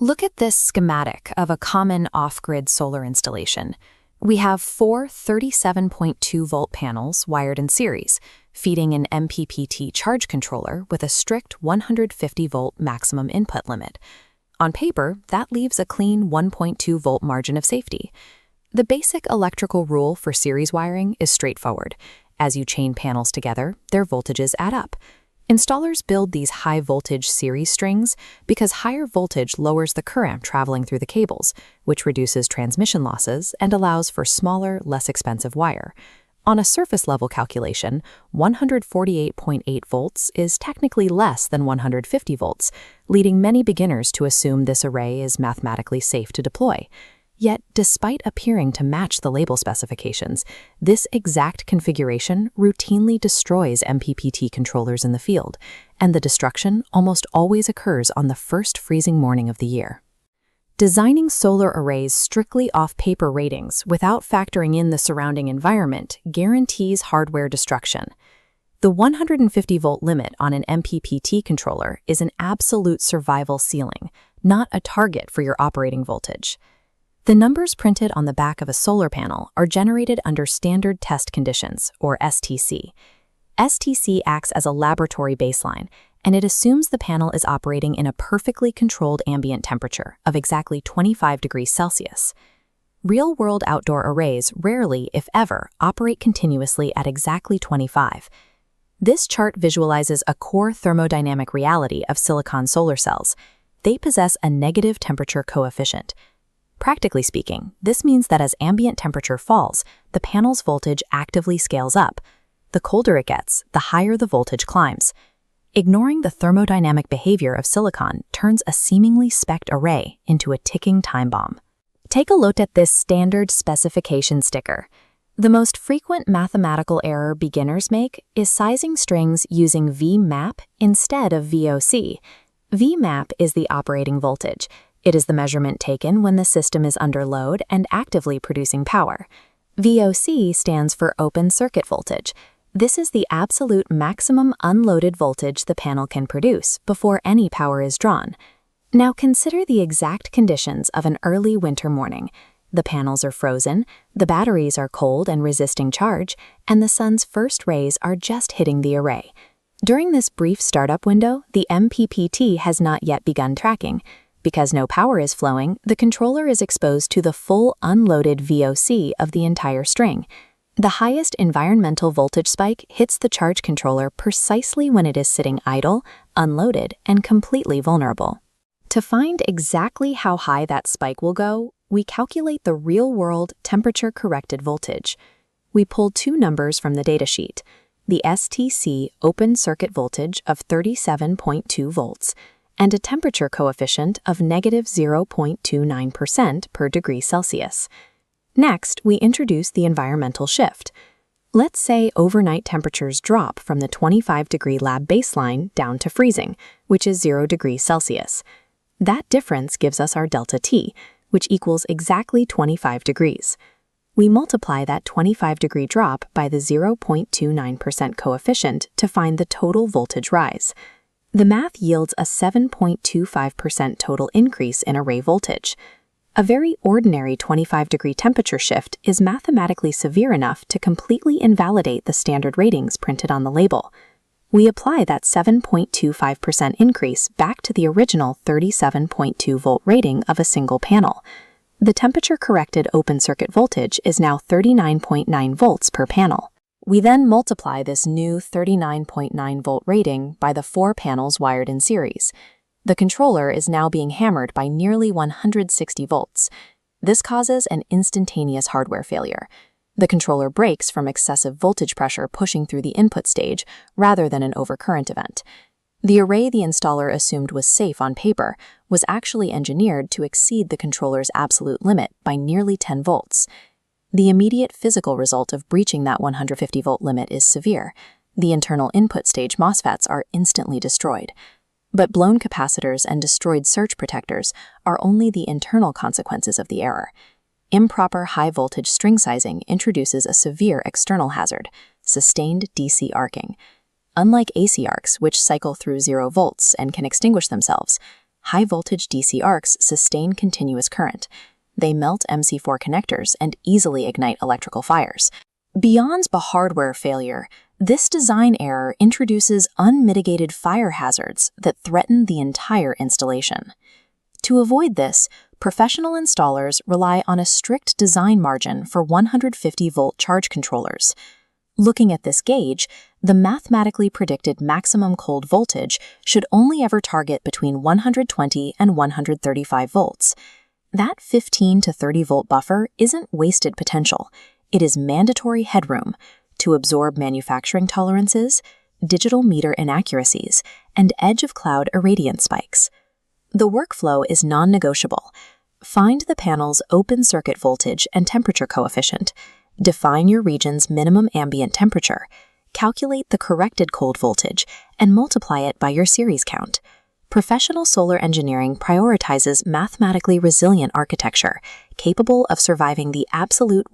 Look at this schematic of a common off-grid solar installation. We have four 37.2-volt panels wired in series, feeding an MPPT charge controller with a strict 150-volt maximum input limit. On paper, that leaves a clean 1.2-volt margin of safety. The basic electrical rule for series wiring is straightforward. As you chain panels together, their voltages add up. Installers build these high-voltage series strings because higher voltage lowers the current traveling through the cables, which reduces transmission losses and allows for smaller, less expensive wire. On a surface-level calculation, 148.8 volts is technically less than 150 volts, leading many beginners to assume this array is mathematically safe to deploy. Yet, despite appearing to match the label specifications, this exact configuration routinely destroys MPPT controllers in the field, and the destruction almost always occurs on the first freezing morning of the year. Designing solar arrays strictly off paper ratings without factoring in the surrounding environment guarantees hardware destruction. The 150-volt limit on an MPPT controller is an absolute survival ceiling, not a target for your operating voltage. The numbers printed on the back of a solar panel are generated under Standard Test Conditions, or STC. STC acts as a laboratory baseline, and it assumes the panel is operating in a perfectly controlled ambient temperature of exactly 25 degrees Celsius. Real-world outdoor arrays rarely, if ever, operate continuously at exactly 25. This chart visualizes a core thermodynamic reality of silicon solar cells. They possess a negative temperature coefficient. Practically speaking, this means that as ambient temperature falls, the panel's voltage actively scales up. The colder it gets, the higher the voltage climbs. Ignoring the thermodynamic behavior of silicon turns a seemingly spec'd array into a ticking time bomb. Take a look at this standard specification sticker. The most frequent mathematical error beginners make is sizing strings using Vmap instead of Voc. Vmap is the operating voltage. It is the measurement taken when the system is under load and actively producing power. Voc stands for open circuit voltage. This is the absolute maximum unloaded voltage the panel can produce before any power is drawn. Now consider the exact conditions of an early winter morning. The panels are frozen, the batteries are cold and resisting charge, and the sun's first rays are just hitting the array. During this brief startup window, the MPPT has not yet begun tracking. Because no power is flowing, the controller is exposed to the full unloaded Voc of the entire string. The highest environmental voltage spike hits the charge controller precisely when it is sitting idle, unloaded, and completely vulnerable. To find exactly how high that spike will go, we calculate the real-world temperature-corrected voltage. We pull two numbers from the datasheet: the STC open circuit voltage of 37.2 volts, and a temperature coefficient of negative 0.29% per degree Celsius. Next, we introduce the environmental shift. Let's say overnight temperatures drop from the 25-degree lab baseline down to freezing, which is 0 degrees Celsius. That difference gives us our delta T, which equals exactly 25 degrees. We multiply that 25-degree drop by the 0.29% coefficient to find the total voltage rise. The math yields a 7.25% total increase in array voltage. A very ordinary 25-degree temperature shift is mathematically severe enough to completely invalidate the standard ratings printed on the label. We apply that 7.25% increase back to the original 37.2-volt rating of a single panel. The temperature-corrected open circuit voltage is now 39.9 volts per panel. We then multiply this new 39.9-volt rating by the four panels wired in series. The controller is now being hammered by nearly 160 volts. This causes an instantaneous hardware failure. The controller breaks from excessive voltage pressure pushing through the input stage rather than an overcurrent event. The array the installer assumed was safe on paper was actually engineered to exceed the controller's absolute limit by nearly 10 volts. The immediate physical result of breaching that 150-volt limit is severe. The internal input stage MOSFETs are instantly destroyed. But blown capacitors and destroyed surge protectors are only the internal consequences of the error. Improper high-voltage string sizing introduces a severe external hazard, sustained DC arcing. Unlike AC arcs, which cycle through 0 volts and can extinguish themselves, high-voltage DC arcs sustain continuous current. They melt MC4 connectors and easily ignite electrical fires. Beyond the hardware failure, this design error introduces unmitigated fire hazards that threaten the entire installation. To avoid this, professional installers rely on a strict design margin for 150-volt charge controllers. Looking at this gauge, the mathematically predicted maximum cold voltage should only ever target between 120 and 135 volts. That 15 to 30 volt buffer isn't wasted potential. It is mandatory headroom to absorb manufacturing tolerances, digital meter inaccuracies, and edge-of-cloud irradiance spikes. The workflow is non-negotiable. Find the panel's open circuit voltage and temperature coefficient. Define your region's minimum ambient temperature. Calculate the corrected cold voltage and multiply it by your series count. Professional solar engineering prioritizes mathematically resilient architecture, capable of surviving the absolute